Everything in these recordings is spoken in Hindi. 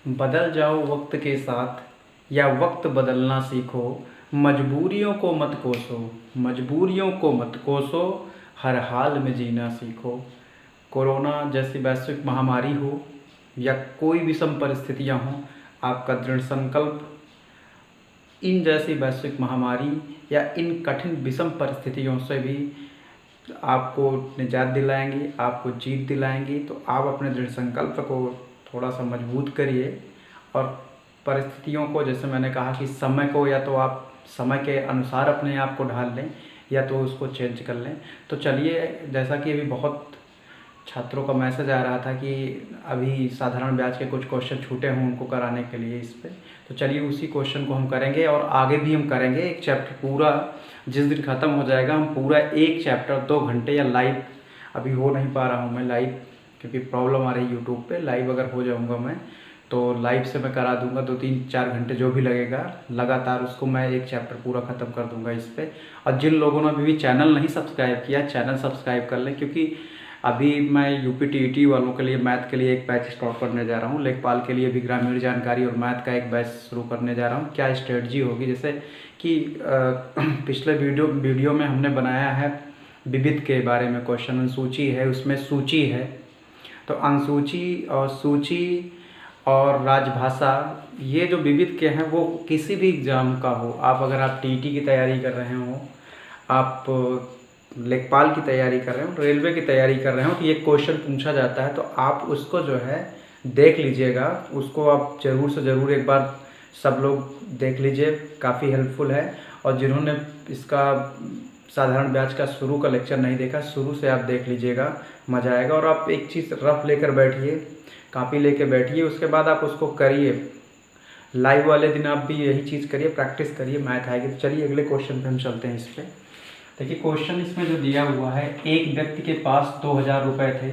बदल जाओ वक्त के साथ या वक्त बदलना सीखो, मजबूरियों को मत कोसो, मजबूरियों को मत कोसो, हर हाल में जीना सीखो। कोरोना जैसी वैश्विक महामारी हो या कोई विषम परिस्थितियां हों, आपका दृढ़ संकल्प इन जैसी वैश्विक महामारी या इन कठिन विषम परिस्थितियों से भी आपको निजात दिलाएंगी, आपको जीत दिलाएंगी। तो आप अपने दृढ़ संकल्प को थोड़ा सा मजबूत करिए और परिस्थितियों को, जैसे मैंने कहा कि समय को या तो आप समय के अनुसार अपने आप को ढाल लें या तो उसको चेंज कर लें। तो चलिए, जैसा कि अभी बहुत छात्रों का मैसेज आ रहा था कि अभी साधारण ब्याज के कुछ क्वेश्चन छूटे हों उनको कराने के लिए इस पे, तो चलिए उसी क्वेश्चन को हम करेंगे और आगे भी हम करेंगे। एक चैप्टर पूरा जिस दिन ख़त्म हो जाएगा हम पूरा एक चैप्टर 2 घंटे या लाइव, अभी हो नहीं पा रहा हूँ मैं लाइव क्योंकि प्रॉब्लम आ रही है यूट्यूब पे। लाइव अगर हो जाऊँगा मैं तो लाइव से मैं करा दूंगा, 2-3-4 घंटे जो भी लगेगा लगातार उसको मैं एक चैप्टर पूरा ख़त्म कर दूंगा इस पर। और जिन लोगों ने अभी भी चैनल नहीं सब्सक्राइब किया, चैनल सब्सक्राइब कर लें, क्योंकि अभी मैं यूपी टीईटी वालों के लिए मैथ के लिए एक बैच स्टार्ट करने जा रहा हूँ। लेखपाल के लिए भी ग्रामीण जानकारी और मैथ का एक बैच शुरू करने जा रहा हूँ। क्या स्ट्रेटजी होगी, जैसे कि पिछले वीडियो में हमने बनाया है विविध के बारे में क्वेश्चन, अनुसूची है उसमें सूची है, तो अनुसूची और सूची और राजभाषा ये जो विविध के हैं वो किसी भी एग्ज़ाम का हो, आप अगर आप टीईटी की तैयारी कर रहे हो, आप लेखपाल की तैयारी कर रहे हो, रेलवे की तैयारी कर रहे हो, तो ये क्वेश्चन पूछा जाता है तो आप उसको जो है देख लीजिएगा, उसको आप ज़रूर से ज़रूर एक बार सब लोग देख लीजिए, काफ़ी हेल्पफुल है। और जिन्होंने इसका साधारण ब्याज का शुरू का लेक्चर नहीं देखा, शुरू से आप देख लीजिएगा, मज़ा आएगा। और आप एक चीज़ रफ लेकर बैठिए, कॉपी लेकर बैठिए, उसके बाद आप उसको करिए। लाइव वाले दिन आप भी यही चीज़ करिए, प्रैक्टिस करिए, मैथ आएगी। तो चलिए अगले क्वेश्चन पे हम चलते हैं। इस पर देखिए क्वेश्चन इसमें जो दिया हुआ है, एक व्यक्ति के पास 2000 रुपये थे,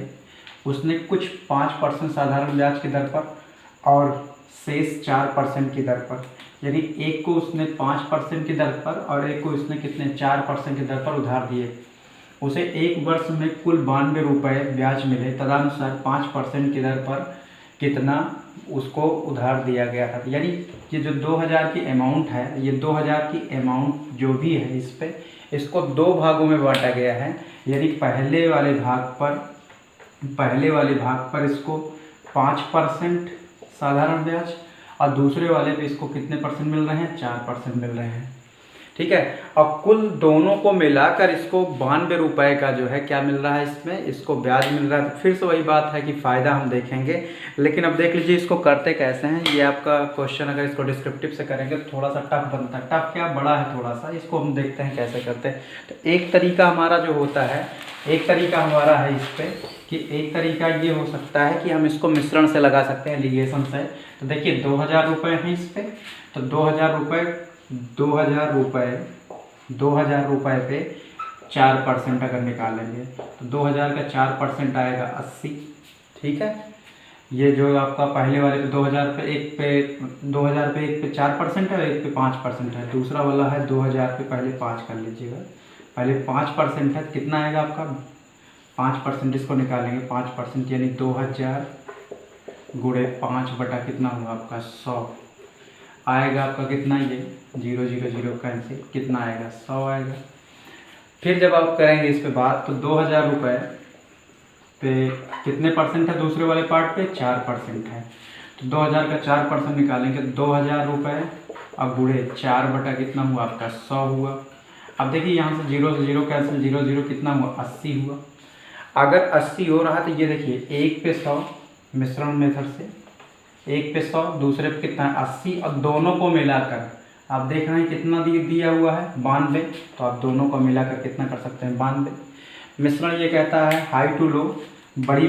उसने कुछ 5% साधारण ब्याज की दर पर और शेष 4% की दर पर, यानी एक को उसने 5% की दर पर और एक को उसने कितने 4% की दर पर उधार दिए। उसे एक वर्ष में कुल 92 रुपये ब्याज मिले, तदनुसार 5% की दर पर कितना उसको उधार दिया गया था। यानी ये जो 2000 की अमाउंट है, ये 2000 की अमाउंट जो भी है इस पे, इसको 2 भागों में बांटा गया है। यानी पहले वाले भाग पर इसको 5% साधारण ब्याज और दूसरे वाले पे इसको कितने परसेंट मिल रहे हैं, 4% मिल रहे हैं। ठीक है, और कुल दोनों को मिलाकर इसको 92 रुपये का जो है क्या मिल रहा है, इसमें इसको ब्याज मिल रहा है। तो फिर से वही बात है कि फ़ायदा हम देखेंगे, लेकिन अब देख लीजिए इसको करते कैसे हैं। ये आपका क्वेश्चन अगर इसको डिस्क्रिप्टिव से करेंगे तो थोड़ा सा टफ बनता है, टफ क्या बड़ा है थोड़ा सा, इसको हम देखते हैं कैसे करते हैं। तो एक तरीका हमारा जो होता है, एक तरीका हमारा है इस पर कि एक तरीका ये हो सकता है कि हम इसको मिश्रण से लगा सकते हैं, लिगेशन से। तो देखिए 2000 रुपये हैं इस पर, तो 2000 रुपये पे 4% अगर निकालेंगे तो 2000 का 4% आएगा 80। ठीक है, ये जो आपका पहले वाले पे 2000 पे एक पे 4% है और एक पे 5% है। दूसरा वाला है 2000 पे पहले 5 कर लीजिएगा, पहले 5% है, कितना आएगा आपका 5%, इसको निकालेंगे 5% यानी 2000 गुणे 5 बटा कितना हुआ आपका 100 आएगा आपका कितना, ये 0 0 0 कैंसिल, कितना आएगा 100 आएगा। फिर जब आप करेंगे इस पे बात तो 2000 रुपये पे कितने परसेंट है, दूसरे वाले पार्ट पे 4% है, तो 2000 का 4% निकालेंगे 2000 रुपये और गुणे 4 बटा कितना हुआ आपका 100 हुआ। अब देखिए यहाँ से 0 से 0 कैंसिल, 0 0 कितना हुआ 80 हुआ। अगर 80 हो रहा तो ये देखिए 1 पे 100 मिश्रण मेथड से, 1 पे 100 दूसरे पे कितना है 80, और दोनों को मिलाकर आप देख रहे हैं कितना दिया हुआ है 92, तो आप दोनों को मिलाकर कितना कर सकते हैं 92। मिश्रण ये कहता है हाई टू लो, बड़ी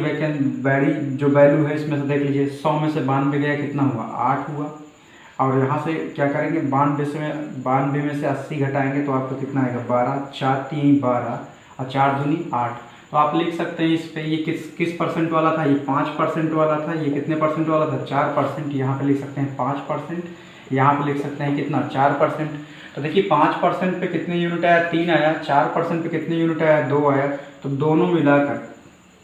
जो वैल्यू है इसमें से देख लीजिए 100 में से 92 गया कितना हुआ 8 हुआ। और यहाँ से क्या करेंगे 92 में से 80 घटाएंगे तो आपको कितना आएगा 12, 4 3 12 और 4 दूनी 8। तो आप लिख सकते हैं इस पे, ये किस परसेंट वाला था, ये 5% वाला था, ये कितने परसेंट वाला था 4%। यहाँ पे लिख सकते हैं 5%, यहाँ पे लिख सकते हैं कितना 4%। तो देखिए 5% पे कितने यूनिट आया 3 आया, 4% पे कितने यूनिट आया 2 आया, तो दोनों मिलाकर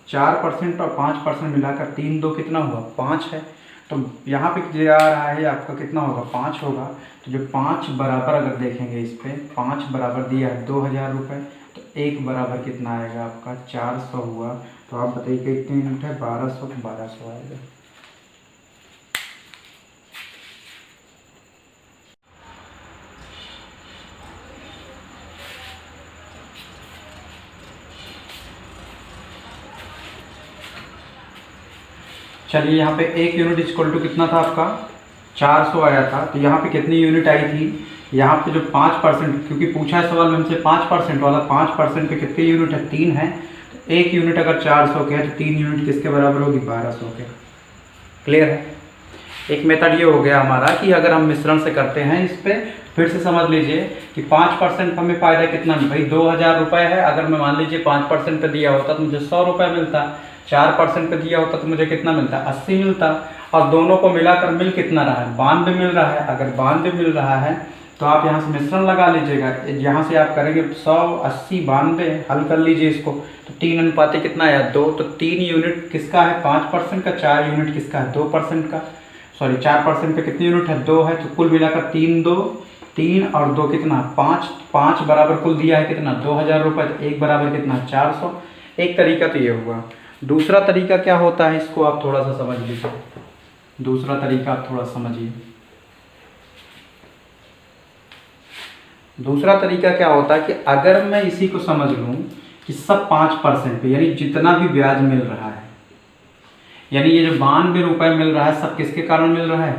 4% और 5% मिलाकर 3 2 कितना हुआ 5 है। तो यहाँ पे जो आ रहा है आपका कितना होगा, 5 होगा। तो जो 5 बराबर अगर देखेंगे इस पर 5 बराबर दिया है 2000 रुपये, तो 1 बराबर कितना आएगा आपका 400 हुआ। तो आप बताइए कितने यूनिट है, 1200, 1200 आएगा। चलिए यहाँ पे 1 यूनिट इक्वल टू कितना था आपका 400 आया था। तो यहाँ पे कितनी यूनिट आई थी, यहाँ पे जो 5%, क्योंकि पूछा है सवाल में हमसे 5% वाला, 5% पे कितनी यूनिट है, 3 है। तो 1 यूनिट अगर 400 के है तो 3 यूनिट किसके बराबर होगी, 1200 के। क्लियर है। एक मेथड ये हो गया हमारा कि अगर हम मिश्रण से करते हैं इस पर, फिर से समझ लीजिए कि 5% हमें फ़ायदा कितना भाई 2000 रुपये है। अगर मैं मान लीजिए 5% पे दिया होता तो मुझे 100 रुपये मिलता, 4% पे दिया होता तो मुझे कितना मिलता, 80 मिलता। और दोनों को मिलाकर मिल कितना रहा है, 92 मिल रहा है। अगर 92 मिल रहा है तो आप यहाँ से मिश्रण लगा लीजिएगा। यहाँ से आप करेंगे 100, 80, 92, हल कर लीजिए इसको। तो 3 अनुपात कितना आया, 2। तो 3 यूनिट किसका है, 5% का। 4 यूनिट किसका है, 2% का। सॉरी 4% पे कितनी यूनिट है, 2 है। तो कुल मिलाकर 3 और 2 कितना, 5 बराबर कुल दिया है कितना, 2000 रुपये। तो 1 बराबर कितना, 400। एक तरीका तो ये हुआ। दूसरा तरीका क्या होता है, इसको आप थोड़ा सा समझ लीजिए। दूसरा तरीका आप थोड़ा समझिए। दूसरा तरीका क्या होता है कि अगर मैं इसी को समझ लूँ कि सब 5% पे, यानी जितना भी ब्याज मिल रहा है, यानी ये जो 92 रुपये मिल रहा है सब किसके कारण मिल रहा है,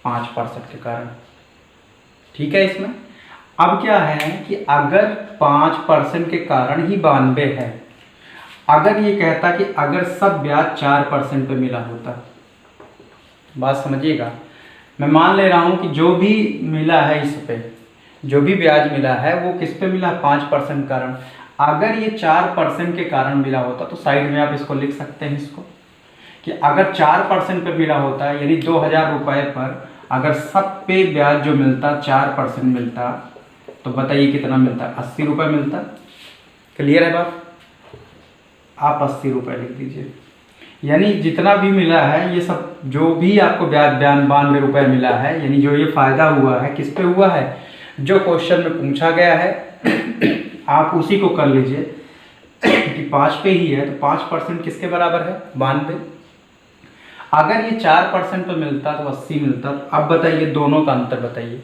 5% के कारण। ठीक है। इसमें अब क्या है कि अगर 5% के कारण ही 92 है, अगर ये कहता कि अगर सब ब्याज 4% पे मिला होता, बात समझिएगा। मैं मान ले रहा हूँ कि जो भी मिला है इस पे, जो भी ब्याज मिला है वो किस पे मिला, 5% कारण। अगर ये 4% के कारण मिला होता तो साइड में आप इसको लिख सकते हैं इसको, कि अगर 4% पे मिला होता है, यानी 2000 रुपये पर अगर सब पे ब्याज जो मिलता 4% मिलता, तो बताइए कितना मिलता, 80 रुपये मिलता। क्लियर है बात। आप 80 रुपये लिख दीजिए। यानी जितना भी मिला है ये सब, जो भी आपको ब्याज 92 रुपये मिला है, यानी जो ये फ़ायदा हुआ है किस पे हुआ है, जो क्वेश्चन में पूछा गया है आप उसी को कर लीजिए कि 5 पे ही है। तो 5% किसके बराबर है, 92। अगर ये 4% पे मिलता तो 80 मिलता। तो अब बताइए दोनों का अंतर बताइए।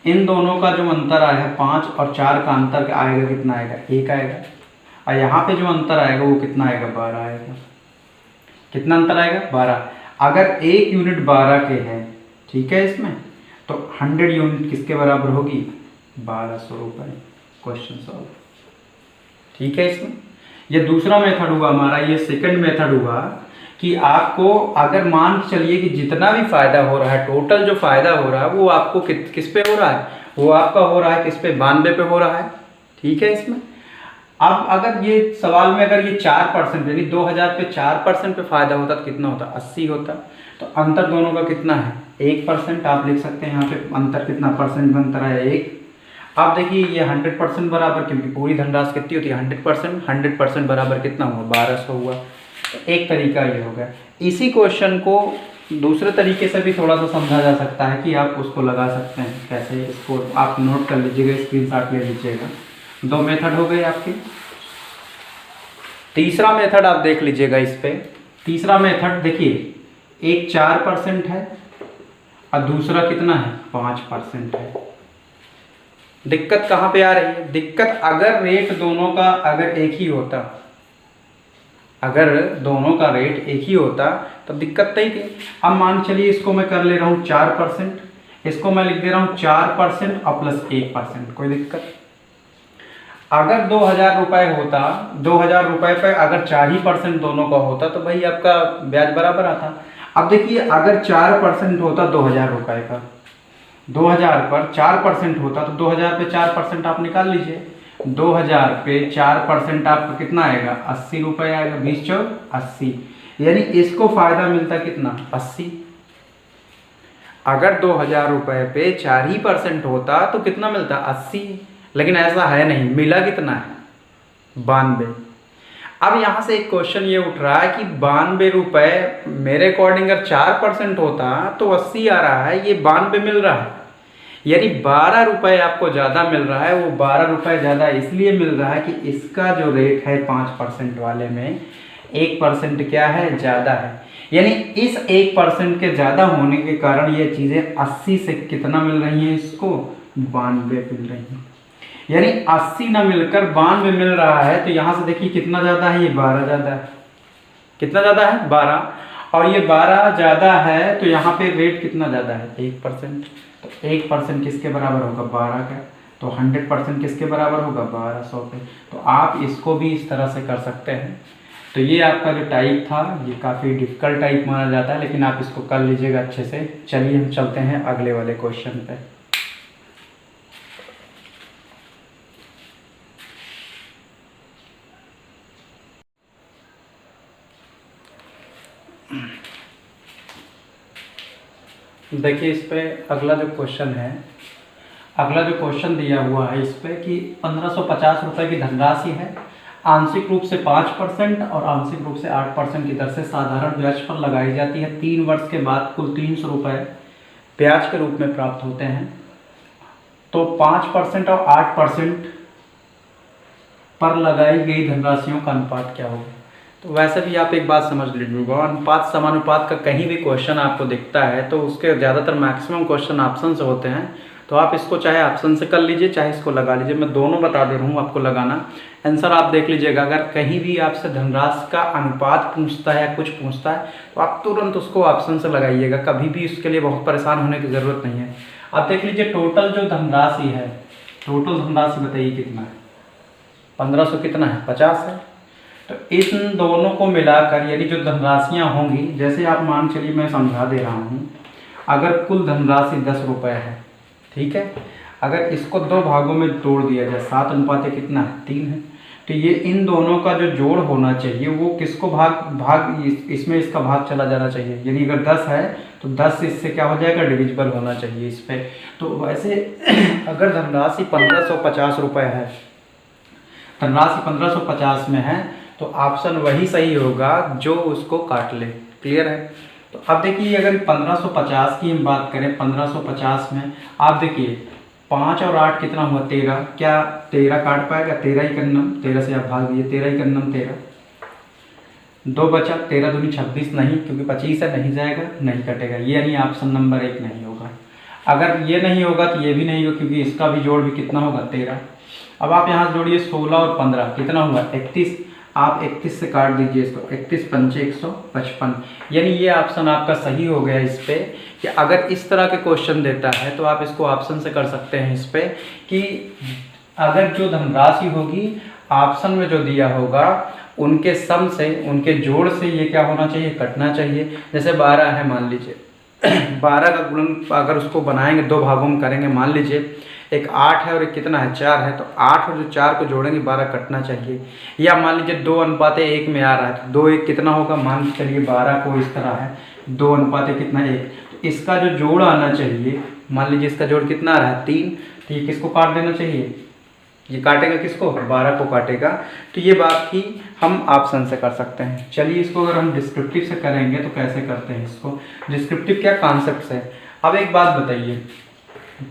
इन दोनों का जो अंतर आया है 5 और 4 का अंतर आएगा कितना आएगा, 1 आएगा। और यहाँ पे जो अंतर आएगा वो कितना आएगा, 12 आएगा। कितना अंतर आएगा, 12। अगर 1 यूनिट 12 के हैं, ठीक है, इसमें तो 100 यूनिट किसके बराबर होगी, 1200 रुपये। Question solve. ठीक है। इसमें ये दूसरा मेथड हुआ हमारा। ये सेकंड मेथड हुआ कि आपको अगर मान के चलिए कि जितना भी फायदा हो रहा है, टोटल जो फायदा हो रहा है वो आपको किस पे हो रहा है, वो आपका हो रहा है किस पे, 92 पे हो रहा है। ठीक है। इसमें अब अगर ये सवाल में अगर ये 4% यानी 2000 पे 4% पे फायदा होता तो कितना होता, 80 होता। तो अंतर दोनों का कितना है, 1%। आप लिख सकते हैं यहाँ पे अंतर कितना परसेंट में अंतर है, 1। आप देखिए ये 100% बराबर, क्योंकि पूरी धनराशि कितनी होती है, 100%। 100% बराबर कितना हुआ, 1200 हुआ। तो एक तरीका ये हो गया। इसी क्वेश्चन को दूसरे तरीके से भी थोड़ा सा समझा जा सकता है कि आप उसको लगा सकते हैं कैसे। इसको आप नोट कर लीजिएगा, स्क्रीनशॉट ले लीजिएगा। 2 मेथड हो गए आपके। तीसरा मेथड आप देख लीजिएगा इस पे। तीसरा मेथड देखिए, एक 4% है और दूसरा कितना है, 5% है। दिक्कत कहाँ पे आ रही है, दिक्कत अगर रेट दोनों का अगर एक ही होता, अगर दोनों का रेट एक ही होता तो दिक्कत नहीं थी। अब मान चलिए इसको मैं कर ले रहा हूँ 4%, इसको मैं लिख दे रहा हूँ 4% और प्लस 1%, कोई दिक्कत। अगर 2000 रुपये होता, 2000 रुपये पर अगर 4% दोनों का होता तो भाई आपका ब्याज बराबर आता। अब देखिए अगर 4% होता 2000 रुपये का, 2000 पर 4% होता तो 2000 पे 4% आप निकाल लीजिए। 2000 पे 4% आपका कितना आएगा, 80 रुपये आएगा। 20 चौक 80, यानी इसको फायदा मिलता कितना, 80। अगर 2000 रुपये पे 4% होता तो कितना मिलता, 80। लेकिन ऐसा है नहीं, मिला कितना है, 92। अब यहाँ से एक क्वेश्चन ये उठ रहा है कि 92 रुपये मेरे अकॉर्डिंग अगर 4% होता तो 80 आ रहा है, ये 92 मिल रहा है, यानी 12 रुपये आपको ज़्यादा मिल रहा है। वो 12 रुपये ज़्यादा इसलिए मिल रहा है कि इसका जो रेट है 5% वाले में 1% क्या है, ज़्यादा है। यानी इस 1% के ज़्यादा होने के कारण ये चीज़ें 80 से कितना मिल रही हैं, इसको 92 मिल रही हैं। यानी 80 ना मिलकर 92 मिल रहा है। तो यहाँ से देखिए कितना ज़्यादा है, ये 12 ज़्यादा है। कितना ज़्यादा है, 12, और ये 12 ज़्यादा है तो यहाँ पे रेट कितना ज़्यादा है, 1%। तो 1% किसके बराबर होगा, 12 का। तो 100% किसके बराबर होगा, 1200 पे। तो आप इसको भी इस तरह से कर सकते हैं। तो ये आपका जो टाइप था ये काफ़ी डिफ़िकल्ट टाइप माना जाता है, लेकिन आप इसको कर लीजिएगा अच्छे से। चलिए हम चलते हैं अगले वाले क्वेश्चन पे। देखिए इस पे अगला जो क्वेश्चन है, अगला जो क्वेश्चन दिया हुआ है इस पे कि 1550 रुपये की धनराशि है, आंशिक रूप से 5% और आंशिक रूप से 8% की दर से साधारण ब्याज पर लगाई जाती है। 3 वर्ष के बाद कुल 300 रुपये ब्याज के रूप में प्राप्त होते हैं। तो 5% और 8% पर लगाई गई धनराशियों का अनुपात क्या होगा। तो वैसे भी आप एक बात समझ लीजिएगा, अनुपात समानुपात का कहीं भी क्वेश्चन आपको दिखता है तो उसके ज़्यादातर मैक्सिमम क्वेश्चन ऑप्शन से होते हैं। तो आप इसको चाहे ऑप्शन से कर लीजिए, चाहे इसको लगा लीजिए। मैं दोनों बता दे रहा हूँ आपको लगाना। आंसर आप देख लीजिएगा, अगर कहीं भी आपसे धनराशि का अनुपात पूछता है या कुछ पूछता है तो आप तुरंत उसको ऑप्शन से लगाइएगा, कभी भी उसके लिए बहुत परेशान होने की ज़रूरत नहीं है। आप देख लीजिए टोटल जो धनराशि है, टोटल धनराशि बताइए कितना है, 1500 कितना है, 50 है। तो इन दोनों को मिलाकर यानी जो धनराशियाँ होंगी, जैसे आप मान चलिए मैं समझा दे रहा हूँ, अगर कुल धनराशि 10 रुपये है, ठीक है, अगर इसको 2 भागों में तोड़ दिया जाए, 7 अनुपात कितना है, 3 है। तो ये इन दोनों का जो जोड़ होना चाहिए वो किसको इसमें इसका भाग चला जाना चाहिए। यानी अगर 10 है तो 10 इससे क्या हो जाएगा, डिविजिबल होना चाहिए इस पे। तो वैसे अगर धनराशि 1550 रुपये है, धनराशि 1550 में है, तो ऑप्शन वही सही होगा जो उसको काट ले। क्लियर है। तो अब देखिए अगर 1550 की हम बात करें, 1550 में आप देखिए 5 और 8 कितना हुआ, 13। क्या 13 काट पाएगा, 13 ही करनम, 13 से आप भाग दिए, 13 ही करनम 13, 2 बचा, 13 दूनी 26 नहीं, क्योंकि 25 है, नहीं जाएगा, नहीं कटेगा। ये यानी ऑप्शन नंबर 1 नहीं होगा। अगर ये नहीं होगा तो ये भी नहीं होगा, क्योंकि इसका भी जोड़ भी कितना होगा, 13। अब आप यहाँ जोड़िए 16 और 15 कितना हुआ, 31। आप 31 से काट दीजिए इसको, 31 पंचे 155। यानी ये ऑप्शन आपका सही हो गया इस पे कि अगर इस तरह के क्वेश्चन देता है तो आप इसको ऑप्शन से कर सकते हैं इस पे कि अगर जो धनराशि होगी ऑप्शन में जो दिया होगा उनके सम से, उनके जोड़ से ये क्या होना चाहिए, कटना चाहिए। जैसे 12 है मान लीजिए 12 का गुणन अगर उसको बनाएंगे, 2 भागों में करेंगे, मान लीजिए एक 8 है और एक कितना है, 4 है। तो 8 और जो 4 को जोड़ेंगे 12 कटना चाहिए। या मान लीजिए 2 अनुपात 1 में आ रहा है तो 2 1 कितना होगा, मान के चलिए 12 को इस तरह है 2 अनुपात कितना 1, तो इसका जो जोड़ आना चाहिए, मान लीजिए इसका जोड़ कितना आ रहा है, 3। तो ये किसको काट देना चाहिए, ये काटेगा किसको, 12 को काटेगा। तो ये बात ही हम ऑप्शन से कर सकते हैं। चलिए इसको अगर हम डिस्क्रिप्टिव से करेंगे तो कैसे करते हैं इसको, डिस्क्रिप्टिव क्या कॉन्सेप्ट से। अब एक बात बताइए,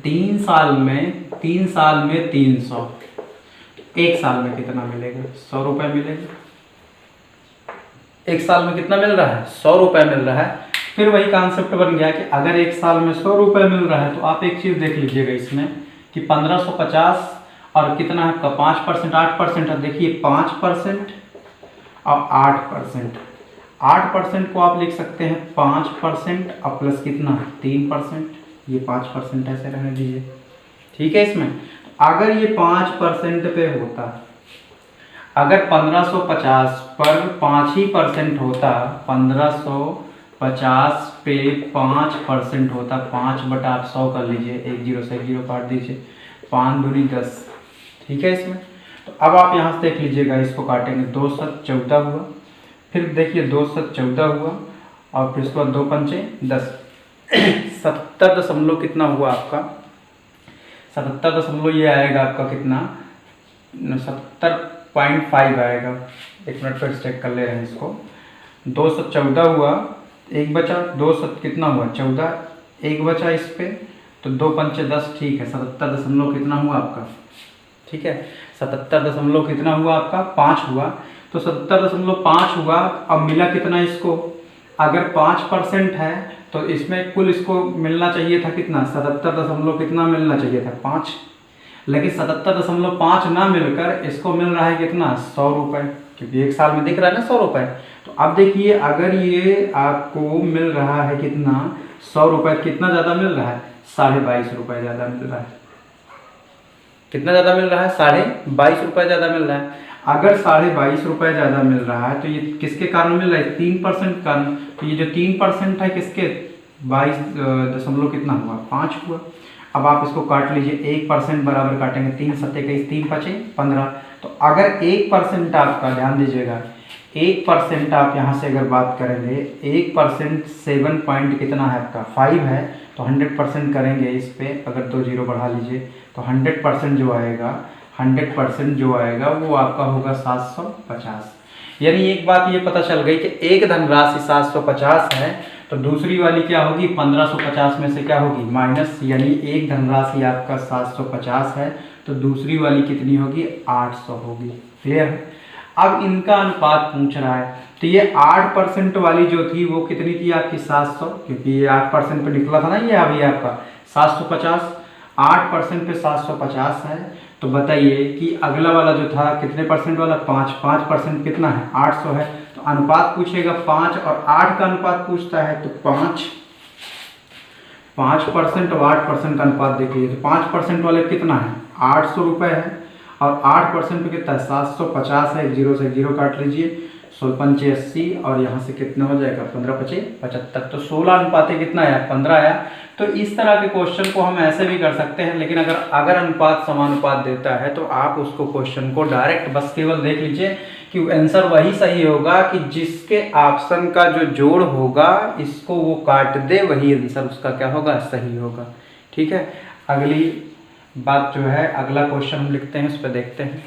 3 साल में 300, 1 साल में कितना मिलेगा, 100 रुपये मिलेगा। 1 साल में कितना मिल रहा है, 100 रुपये मिल रहा है। फिर वही कॉन्सेप्ट बन गया कि अगर 1 साल में 100 रुपये मिल रहा है तो आप एक चीज़ देख लीजिएगा इसमें कि 1550 और कितना है का 5%, 8% है। देखिए 5% और 8%, 8% को आप लिख सकते हैं 5% और प्लस कितना 3%, ये 5% ऐसे रहने दीजिए, ठीक है। इसमें अगर ये 5% पे होता, अगर 1550 पर 5% होता, 1550 पे 5% होता, 5/100 कर लीजिए, 1 0 से 1 0 काट दीजिए, 5 दूनी 10, ठीक है। इसमें तो अब आप यहाँ से देख लीजिएगा, इसको काटेंगे, 2 7 14 हुआ, फिर देखिए 2 7 14 हुआ, और फिर उसके बाद 2 पंचे 10, 70 दशमलव कितना हुआ आपका, 70 दशमलव ये आएगा आपका कितना, 70 0.5 आएगा। 1 मिनट पर चेक कर ले रहे हैं इसको। 214 हुआ, एक बचा, 2 कितना हुआ 14, एक बचा इस पे, तो 2 पंचे 10, ठीक है। 77 दशमलव कितना हुआ आपका, ठीक है 77 दशमलव कितना हुआ आपका 5 हुआ। तो 77.5 हुआ। अब मिला कितना इसको, अगर 5% है तो इसमें कुल इसको मिलना चाहिए था कितना, 77 दशमलव कितना मिलना चाहिए था 5, लेकिन 77.5 ना मिलकर इसको मिल रहा है कितना 100 रुपये, क्योंकि एक साल में दिख रहा है ना 100 रुपये। तो अब देखिए अगर ये आपको मिल रहा है कितना 100 रुपये, कितना ज़्यादा मिल रहा है 22.5 रुपये ज़्यादा मिल रहा है। कितना ज़्यादा मिल रहा है 22.5 रुपये ज़्यादा मिल रहा है। अगर 22.5 रुपये ज़्यादा मिल रहा है तो ये किसके कारण मिल रहा है, 3% कारण। तो ये जो 3% है किसके, 22 दशमलव कितना हुआ 5 हुआ। अब आप इसको काट लीजिए, 1% बराबर काटेंगे, 3 सत्ते 21, 3 पचे 15। तो अगर 1% आपका, ध्यान दीजिएगा 1% आप यहाँ से अगर बात करेंगे, 1% 7 पॉइंट कितना है आपका 5 है, तो 100% करेंगे इस पर, अगर 2 जीरो बढ़ा लीजिए तो 100% जो आएगा, 100% जो आएगा वो आपका होगा 750। यानी एक बात ये पता चल गई कि एक धनराशि 750 है तो दूसरी वाली क्या होगी 1550 में से क्या होगी माइनस, यानी एक धनराशि आपका 750 है तो दूसरी वाली कितनी होगी 800 होगी। क्लियर है। अब इनका अनुपात पूछ रहा है, तो ये 8% वाली जो थी वो कितनी थी आपकी 700, क्योंकि ये 8% पे निकला था ना, ये अभी आपका 750, 8% पे 750 है। तो बताइए कि अगला वाला जो था कितने परसेंट वाला 5% कितना है 800 है। तो अनुपात पूछेगा 5 और 8 का अनुपात पूछता है, तो 5% और 8% का अनुपात देखिए, तो 5% वाले कितना है 800 रुपये है, और 8% पे कितना है 750 है, 0 से 0 काट लीजिए, 16 पंचे 80, और यहाँ से कितना हो जाएगा 15 पचे 75। तो 16 अनुपाते कितना आया 15 आया। तो इस तरह के क्वेश्चन को हम ऐसे भी कर सकते हैं, लेकिन अगर अनुपात समानुपात देता है तो आप उसको क्वेश्चन को डायरेक्ट बस केवल देख लीजिए कि आंसर वही सही होगा कि जिसके ऑप्शन का जो जोड़ होगा इसको वो काट दे, वही आंसर उसका क्या होगा सही होगा। ठीक है। अगली बात जो है, अगला क्वेश्चन हम लिखते हैं, उस पर देखते हैं।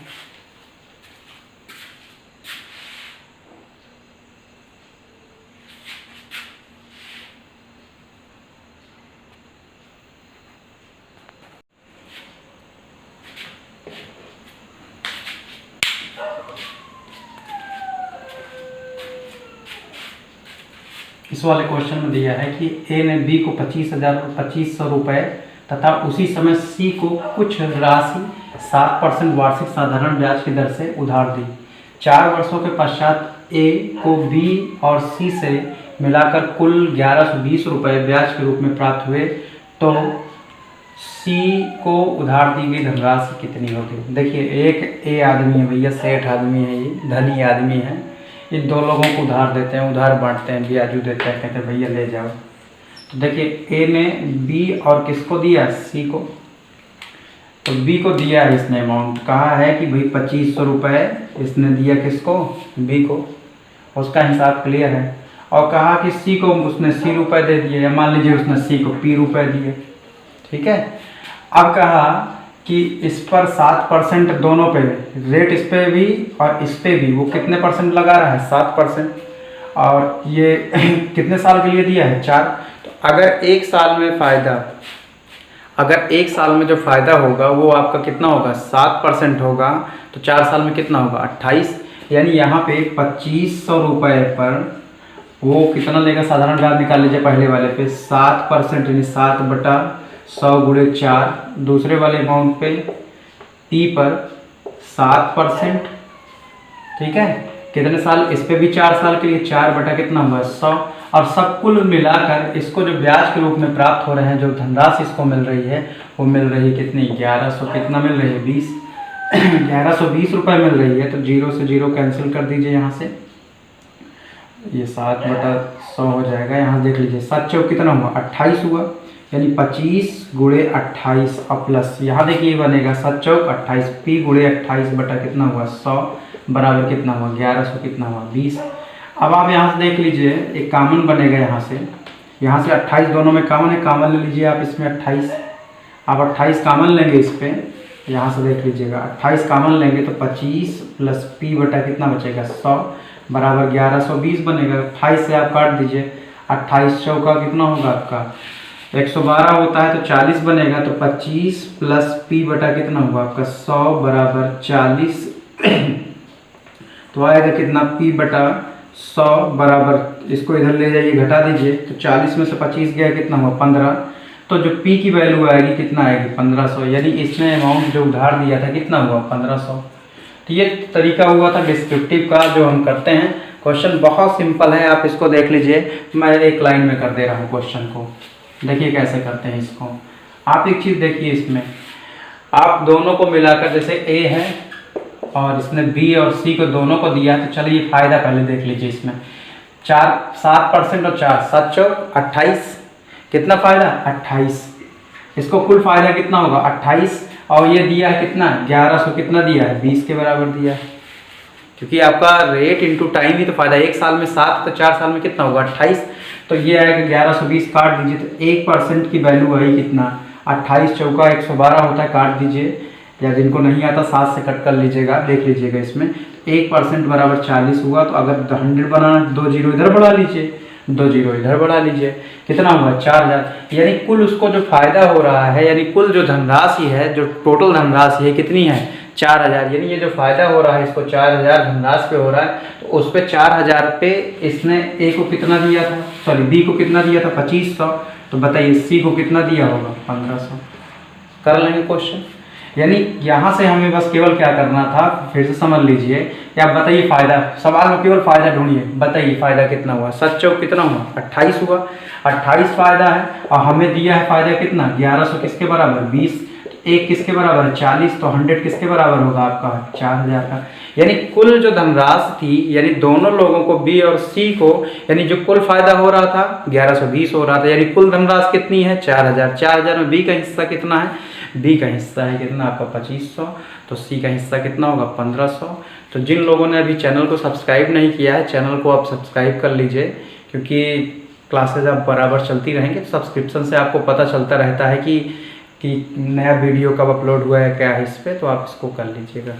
इस वाले क्वेश्चन में दिया है कि ए ने बी को 2500 रुपये तथा उसी समय सी को कुछ राशि 7% वार्षिक साधारण ब्याज की दर से उधार दी। 4 वर्षों के पश्चात ए को बी और सी से मिलाकर कुल 1120 रुपये ब्याज के रूप में प्राप्त हुए, तो सी को उधार दी गई धनराशि कितनी होगी। देखिए एक ए आदमी है भैया, सेठ आदमी है, ये धनी आदमी है, इन दो लोगों को उधार देते हैं, उधार बांटते हैं, ब्याजू देते हैं, कहते हैं भैया ले जाओ। तो देखिए ए ने बी और किसको दिया सी को, तो बी को दिया है इसने अमाउंट, कहा है कि भाई 2500 रुपये इसने दिया किसको बी को, उसका हिसाब क्लियर है। और कहा कि सी को उसने सी रुपये दे दिए, या मान लीजिए उसने सी को पी रुपये दिए। ठीक है। अब कहा कि इस पर 7% दोनों पे रेट, इस पे भी और इस पे भी वो कितने परसेंट लगा रहा है 7%, और ये कितने साल के लिए दिया है 4। तो अगर एक साल में फ़ायदा, अगर एक साल में जो फ़ायदा होगा वो आपका कितना होगा 7% होगा, तो 4 साल में कितना होगा 28। यानी यहाँ पे 2500 रुपये पर वो कितना लेगा, साधारण ब्याज निकाल लीजिए पहले वाले पे 7%, यानी 7/100 × 4। दूसरे वाले अमाउंट पे पी पर 7%। ठीक है। कितने साल, इस पे भी 4 साल के लिए 4 कितना हुआ 100, और सब कुल मिलाकर इसको जो ब्याज के रूप में प्राप्त हो रहे हैं, जो धनराशि इसको मिल रही है वो मिल रही है कितनी 1100, कितना मिल रही है 20 1120 रुपये मिल रही है। तो 0 से 0 कैंसिल कर दीजिए यहाँ से, ये 7/100 हो जाएगा। यहाँ देख लीजिए 7 चौक कितना हुआ 28 हुआ, यानी 25 × 28 और प्लस यहाँ देखिए बनेगा 7 चौक 28, पी × 28 बटा कितना हुआ 100 बराबर कितना हुआ 1100, कितना हुआ 20। अब आप यहाँ से देख लीजिए एक कामन बनेगा, यहाँ से 28 दोनों में कामन है, कामन ले लीजिए आप इसमें 28। आप 28 कामन लेंगे इस पर, यहाँ से देख लीजिएगा 28 कॉमन लेंगे तो 25 प्लस पी बटा कितना बचेगा 100 बराबर 1120 बनेगा। 28 से आप काट दीजिए, 28 चौका कितना होगा आपका 112 होता है तो 40 बनेगा, तो 25 प्लस पी बटा कितना होगा आपका 100 बराबर 40 तो आएगा कितना पी बटा 100 बराबर, इसको इधर ले जाइए घटा दीजिए, तो 40 में से 25 गया कितना हुआ 15, तो जो पी की वैल्यू आएगी कितना आएगी 1500, यानी इसने अमाउंट जो उधार दिया था कितना हुआ 1500। तो ये तरीका हुआ था डिस्क्रिप्टिव का जो हम करते हैं। क्वेश्चन बहुत सिंपल है, आप इसको देख लीजिए, मैं एक लाइन में कर दे रहा हूँ क्वेश्चन को, देखिए कैसे करते हैं इसको। आप एक चीज़ देखिए, इसमें आप दोनों को मिलाकर, जैसे ए है और इसने बी और सी को दोनों को दिया, तो चलिए फायदा पहले देख लीजिए। इसमें 7% और 4 7 चौक 28, कितना फायदा 28, इसको कुल फायदा कितना होगा 28, और ये दिया है कितना 1100, कितना दिया है 20 के बराबर दिया है, क्योंकि आपका रेट इंटू टाइम ही तो फायदा, एक साल में 7 तो 4 साल में कितना होगा 28, तो ये आएगा 1120 काट दीजिए, तो 1% की वैल्यू आई कितना 28 चौका 112 होता है, काट दीजिए, या जिनको नहीं आता 7 से कट कर लीजिएगा, देख लीजिएगा इसमें 1% बराबर 40 हुआ। तो अगर 100 बनाना 2 जीरो इधर बढ़ा लीजिए, 2 जीरो इधर बढ़ा लीजिए, कितना हुआ 4000, यानी कुल उसको जो फायदा हो रहा है, यानी कुल जो धनराशि है, जो टोटल धनराशि है कितनी है 4000, यानी ये जो फायदा हो रहा है इसको 4000 धनराशि पे हो रहा है, तो उस पर 4000 पे इसने ए को कितना दिया था, सॉरी बी को कितना दिया था 2500, तो बताइए सी को कितना दिया होगा 1500। कर लेंगे क्वेश्चन, यानी यहाँ से हमें बस केवल क्या करना था, फिर से समझ लीजिए, या बताइए फायदा, सवाल में केवल फायदा ढूंढिए, बताइए फायदा कितना हुआ, 7 चौक कितना हुआ 28 हुआ, 28 फायदा है, और हमें दिया है फायदा कितना 1100 किसके बराबर 20, एक किसके बराबर है 40, तो 100 किसके बराबर होगा आपका 4000 का। यानी कुल जो धनराशि थी, यानी दोनों लोगों को बी और सी को, यानी जो कुल फायदा हो रहा था 1120 हो रहा था, यानी कुल धनराशि कितनी है 4000। 4000 में बी का हिस्सा कितना है, बी का हिस्सा है कितना आपका 2500, तो सी का हिस्सा कितना होगा 1500। तो जिन लोगों ने अभी चैनल को सब्सक्राइब नहीं किया है, चैनल को आप सब्सक्राइब कर लीजिए, क्योंकि क्लासेज आप बराबर चलती रहेंगे, तो सब्सक्रिप्शन से आपको पता चलता रहता है कि नया वीडियो कब अपलोड हुआ है क्या है इस पर, तो आप इसको कर लीजिएगा।